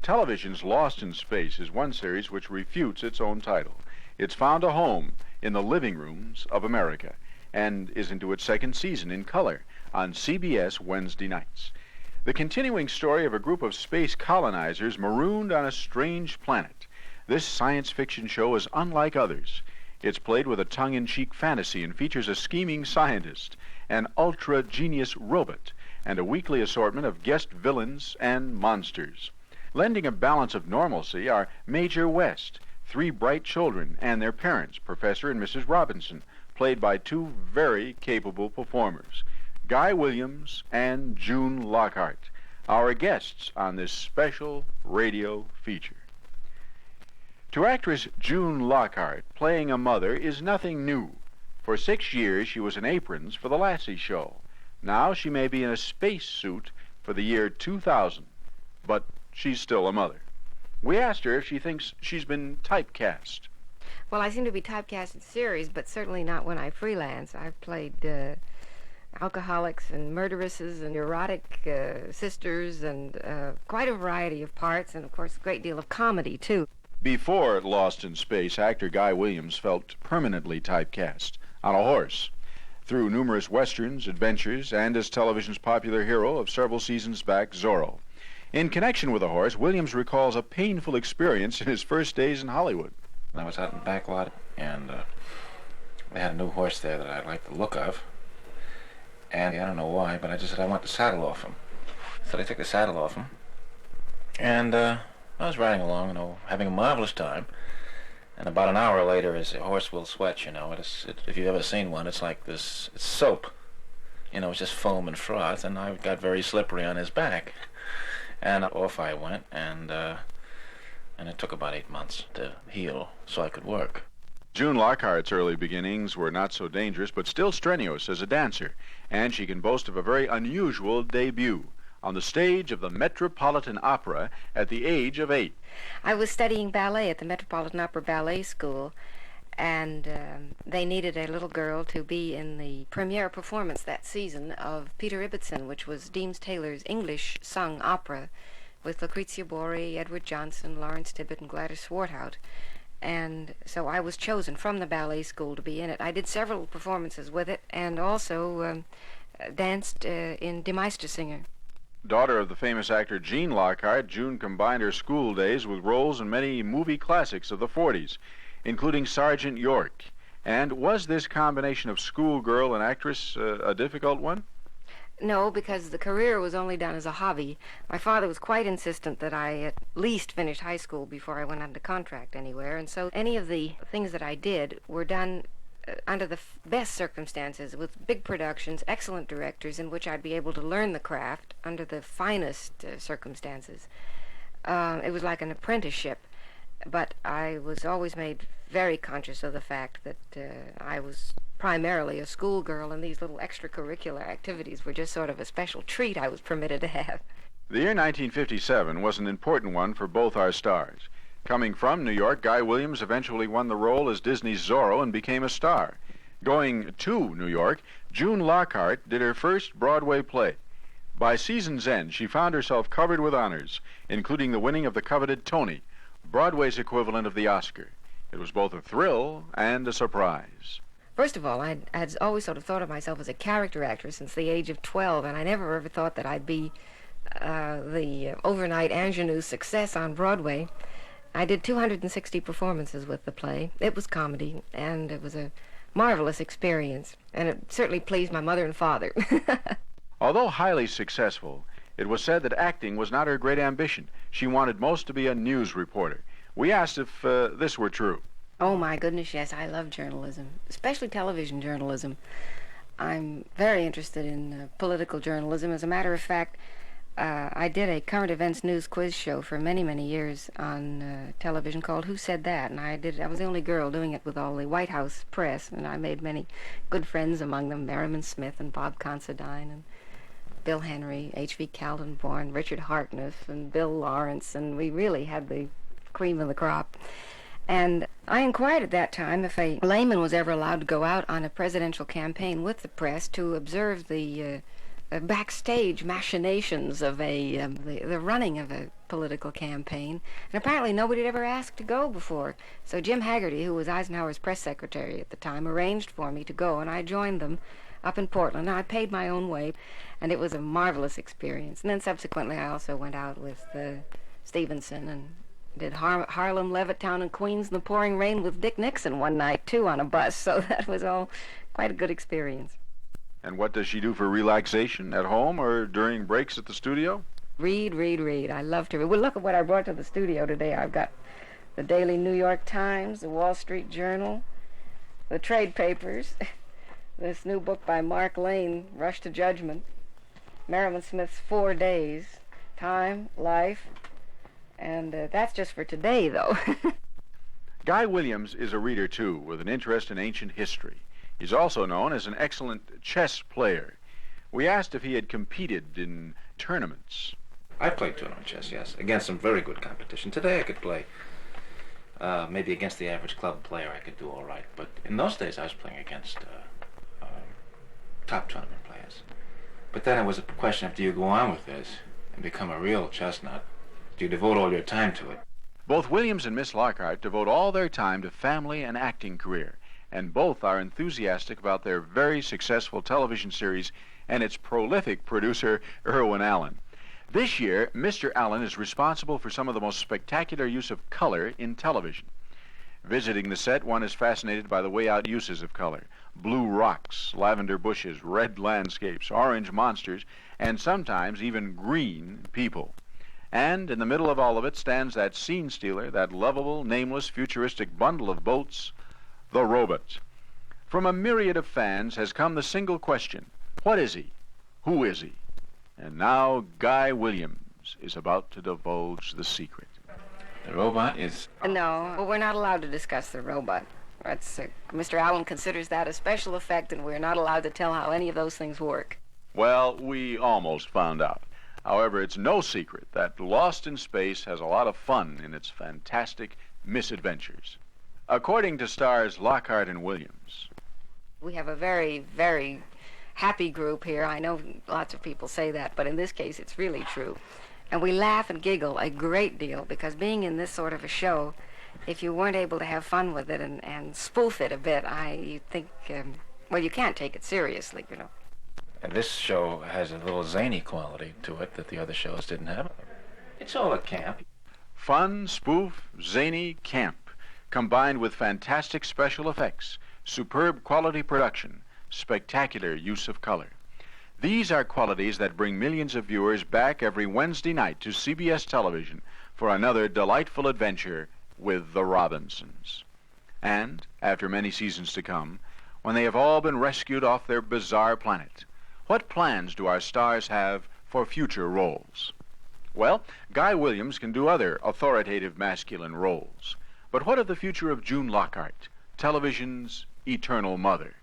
Television's Lost in Space is one series which refutes its own title. It's found a home in the living rooms of America and is into its second season in color on CBS Wednesday nights. The continuing story of a group of space colonizers marooned on a strange planet. This science fiction show is unlike others. It's played with a tongue-in-cheek fantasy and features a scheming scientist, an ultra-genius robot, and a weekly assortment of guest villains and monsters. Lending a balance of normalcy are Major West, three bright children, and their parents, Professor and Mrs. Robinson, played by two very capable performers, Guy Williams and June Lockhart, our guests on this special radio feature. To actress June Lockhart, playing a mother is nothing new. For 6 years, she was in aprons for The Lassie Show. Now she may be in a space suit for the year 2000, but she's still a mother. We asked her if she thinks she's been typecast. Well, I seem to be typecast in series, but certainly not when I freelance. I've played alcoholics and murderesses and neurotic sisters and quite a variety of parts, and of course a great deal of comedy, too. Before Lost in Space, actor Guy Williams felt permanently typecast on a horse through numerous westerns, adventures, and as television's popular hero of several seasons back, Zorro. In connection with a horse, Williams recalls a painful experience in his first days in Hollywood. I was out in the back lot, and they had a new horse there that I liked the look of. And I don't know why, but I just said I want the saddle off him. So they took the saddle off him. And I was riding along, having a marvelous time. And about an hour later, as a horse will sweat, if you've ever seen one, it's like this, it's soap. It's just foam and froth, and I got very slippery on his back. And off I went, and it took about 8 months to heal so I could work. June Lockhart's early beginnings were not so dangerous, but still strenuous as a dancer, and she can boast of a very unusual debut on the stage of the Metropolitan Opera at the age of 8. I was studying ballet at the Metropolitan Opera Ballet School, and they needed a little girl to be in the premiere performance that season of Peter Ibbotson, which was Deems Taylor's English-sung opera with Lucrezia Borri, Edward Johnson, Lawrence Tibbett, and Gladys Swarthout. And so I was chosen from the ballet school to be in it. I did several performances with it, and also danced in Die Meistersinger. Daughter of the famous actor Gene Lockhart, June combined her school days with roles in many movie classics of the 40s, including Sergeant York. And was this combination of schoolgirl and actress a difficult one? No, because the career was only done as a hobby. My father was quite insistent that I at least finish high school before I went under contract anywhere, and so any of the things that I did were done under the best circumstances, with big productions, excellent directors, in which I'd be able to learn the craft under the finest circumstances. It was like an apprenticeship, but I was always made very conscious of the fact that I was primarily a schoolgirl, and these little extracurricular activities were just sort of a special treat I was permitted to have. The year 1957 was an important one for both our stars. Coming from New York, Guy Williams eventually won the role as Disney's Zorro and became a star. Going to New York, June Lockhart did her first Broadway play. By season's end, she found herself covered with honors, including the winning of the coveted Tony, Broadway's equivalent of the Oscar. It was both a thrill and a surprise. First of all, I had always sort of thought of myself as a character actress since the age of 12, and I never ever thought that I'd be the overnight ingenue success on Broadway. I did 260 performances with the play. It was comedy, and it was a marvelous experience, and it certainly pleased my mother and father. Although highly successful, it was said that acting was not her great ambition. She wanted most to be a news reporter. We asked if this were true. Oh, my goodness, yes, I love journalism, especially television journalism. I'm very interested in political journalism. As a matter of fact, I did a current events news quiz show for many, many years on television called Who Said That? And I was the only girl doing it with all the White House press, and I made many good friends among them, Merriman Smith and Bob Considine and Bill Henry, H.V. Kaltenborn, Richard Harkness, and Bill Lawrence, and we really had the cream of the crop. And I inquired at that time if a layman was ever allowed to go out on a presidential campaign with the press to observe the backstage machinations of the running of a political campaign, and apparently nobody had ever asked to go before. So Jim Haggerty, who was Eisenhower's press secretary at the time, arranged for me to go, and I joined them up in Portland. I paid my own way, and it was a marvelous experience. And then subsequently I also went out with Stevenson and did Harlem, Levittown, and Queens in the pouring rain with Dick Nixon one night, too, on a bus. So that was all quite a good experience. And what does she do for relaxation, at home or during breaks at the studio? Read, read, read. I love to read. Well, look at what I brought to the studio today. I've got the Daily New York Times, the Wall Street Journal, the trade papers, this new book by Mark Lane, Rush to Judgment, Marilyn Smith's 4 Days, Time, Life, and that's just for today, though. Guy Williams is a reader, too, with an interest in ancient history. He's also known as an excellent chess player. We asked if he had competed in tournaments. I played tournament chess, yes, against some very good competition. Today I could play, maybe against the average club player I could do all right. But in those days I was playing against top tournament players. But then it was a question of, do you go on with this and become a real chess nut? Do you devote all your time to it? Both Williams and Miss Lockhart devote all their time to family and acting career, and both are enthusiastic about their very successful television series and its prolific producer, Irwin Allen. This year, Mr. Allen is responsible for some of the most spectacular use of color in television. Visiting the set, one is fascinated by the way-out uses of color. Blue rocks, lavender bushes, red landscapes, orange monsters, and sometimes even green people. And in the middle of all of it stands that scene stealer, that lovable, nameless, futuristic bundle of boats, the robot. From a myriad of fans has come the single question, what is he? Who is he? And now Guy Williams is about to divulge the secret. The robot is... No, well, we're not allowed to discuss the robot. That's, Mr. Allen considers that a special effect, and we're not allowed to tell how any of those things work. Well, we almost found out. However, it's no secret that Lost in Space has a lot of fun in its fantastic misadventures. According to stars Lockhart and Williams, we have a very, very happy group here. I know lots of people say that, but in this case it's really true. And we laugh and giggle a great deal, because being in this sort of a show, if you weren't able to have fun with it and spoof it a bit, you think, well, you can't take it seriously, you know. And this show has a little zany quality to it that the other shows didn't have. It's all a camp. fun, spoof, zany, camp, combined with fantastic special effects, superb quality production, spectacular use of color. These are qualities that bring millions of viewers back every Wednesday night to CBS television for another delightful adventure with the Robinsons. And, after many seasons to come, when they have all been rescued off their bizarre planet, what plans do our stars have for future roles? Well, Guy Williams can do other authoritative masculine roles. But what of the future of June Lockhart, television's eternal mother?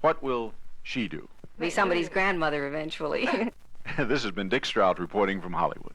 What will she do? Be somebody's grandmother eventually. This has been Dick Strout reporting from Hollywood.